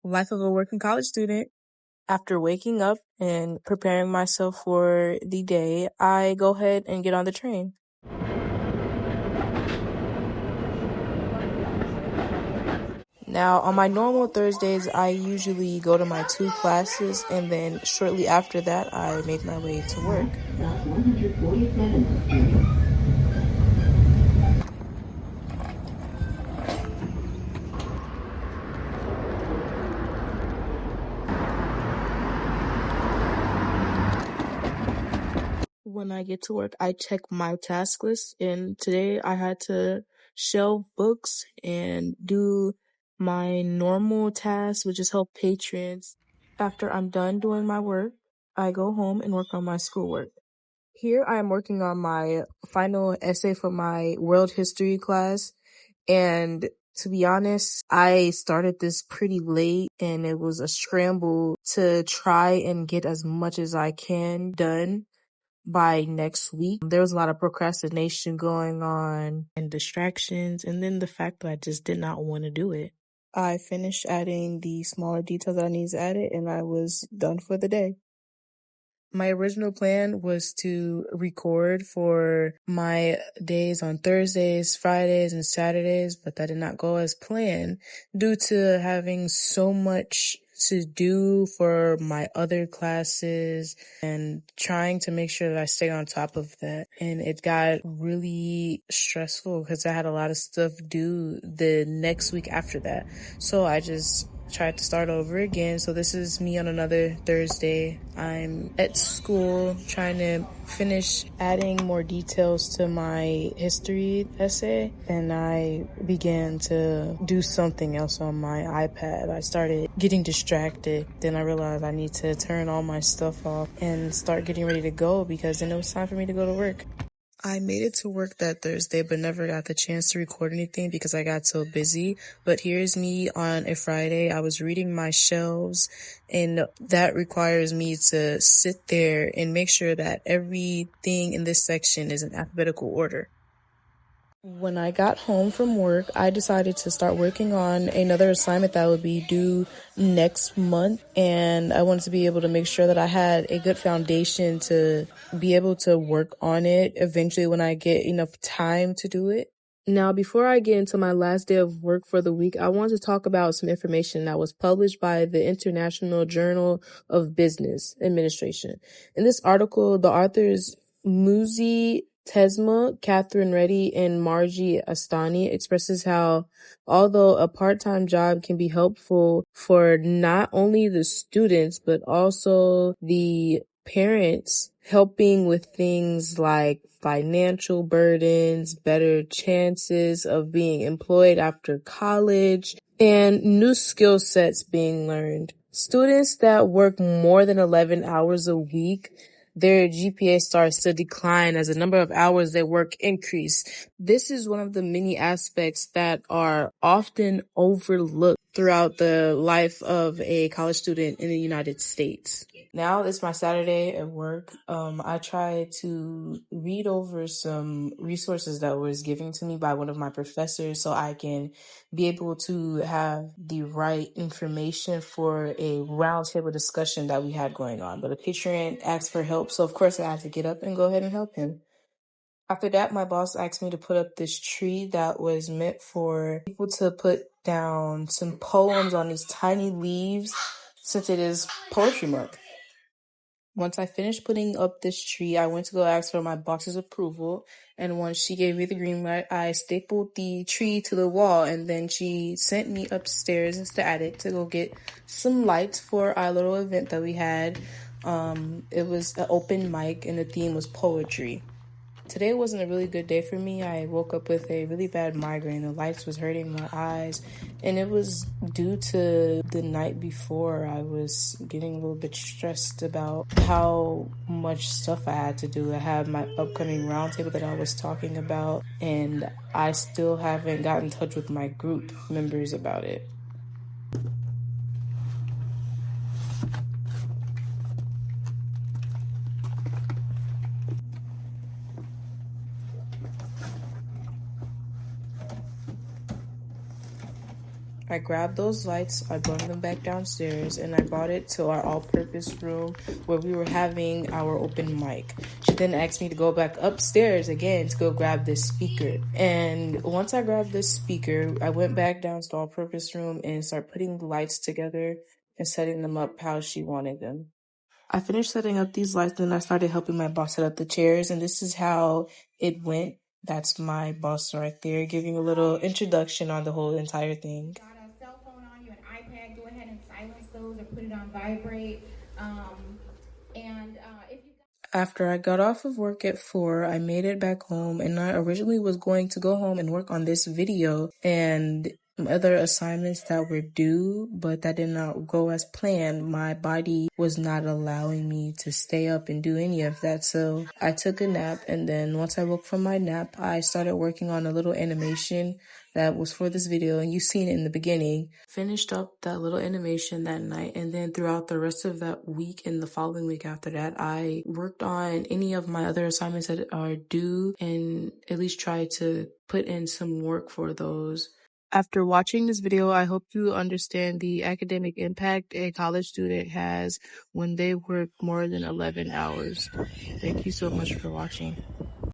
Life of a working college student. After waking up and preparing myself for the day, I go ahead and get on the train. Now, on my normal Thursdays, I usually go to my 2 classes, and then shortly after that, I make my way to work. When I get to work, I check my task list, and today I had to shelve books and do my normal tasks, which is help patrons. After I'm done doing my work, I go home and work on my schoolwork. Here I am working on my final essay for my world history class, and to be honest, I started this pretty late and it was a scramble to try and get as much as I can done by next week. There was a lot of procrastination going on and distractions, and then the fact that I just did not want to do it. I finished adding the smaller details that I needed to add it, and I was done for the day. My original plan was to record for my days on Thursdays, Fridays, and Saturdays, but that did not go as planned due to having so much to do for my other classes and trying to make sure that I stay on top of that. And it got really stressful because I had a lot of stuff due the next week after that. So I just tried to start over again. So this is me on another Thursday. I'm at school trying to finish adding more details to my history essay, and I began to do something else on my iPad. I started getting distracted. Then I realized I need to turn all my stuff off and start getting ready to go because then it was time for me to go to work. I made it to work that Thursday, but never got the chance to record anything because I got so busy. But here's me on a Friday. I was reading my shelves, and that requires me to sit there and make sure that everything in this section is in alphabetical order. When I got home from work, I decided to start working on another assignment that would be due next month, and I wanted to be able to make sure that I had a good foundation to be able to work on it eventually when I get enough time to do it. Now, before I get into my last day of work for the week, I want to talk about some information that was published by the International Journal of Business Administration. In this article, the authors Muzi Tesma, Catherine Reddy, and Margie Astani expresses how, although a part-time job can be helpful for not only the students, but also the parents, helping with things like financial burdens, better chances of being employed after college, and new skill sets being learned. Students that work more than 11 hours a week, their GPA starts to decline as the number of hours they work increase. This is one of the many aspects that are often overlooked throughout the life of a college student in the United States. Now it's my Saturday at work. I try to read over some resources that was given to me by one of my professors so I can be able to have the right information for a roundtable discussion that we had going on. But a patron asked for help, so of course I had to get up and go ahead and help him. After that, my boss asked me to put up this tree that was meant for people to put down some poems on these tiny leaves since it is Poetry Month. Once I finished putting up this tree, I went to go ask for my boss's approval, and once she gave me the green light, I stapled the tree to the wall, and then she sent me upstairs into the attic to go get some lights for our little event that we had. It was an open mic, and the theme was poetry. Today wasn't a really good day for me. I woke up with a really bad migraine. The lights was hurting my eyes, and it was due to the night before. I was getting a little bit stressed about how much stuff I had to do. I have my upcoming roundtable that I was talking about, and I still haven't gotten in touch with my group members about it. I grabbed those lights, I brought them back downstairs, and I brought it to our all-purpose room where we were having our open mic. She then asked me to go back upstairs again to go grab this speaker. And once I grabbed this speaker, I went back down to the all-purpose room and started putting the lights together and setting them up how she wanted them. I finished setting up these lights, then I started helping my boss set up the chairs, and this is how it went. That's my boss right there, giving a little introduction on the whole entire thing. Got a cell phone on you, an iPad, go ahead and silence those or put it on vibrate. If you After I got off of work at 4, I made it back home, and I originally was going to go home and work on this video and other assignments that were due, but that did not go as planned. My body was not allowing me to stay up and do any of that, so I took a nap, and then once I woke from my nap, I started working on a little animation that was for this video, and you've seen it in the beginning. Finished up that little animation that night, and then throughout the rest of that week and the following week after that, I worked on any of my other assignments that are due and at least try to put in some work for those. After watching this video, I hope you understand the academic impact a college student has when they work more than 11 hours. Thank you so much for watching.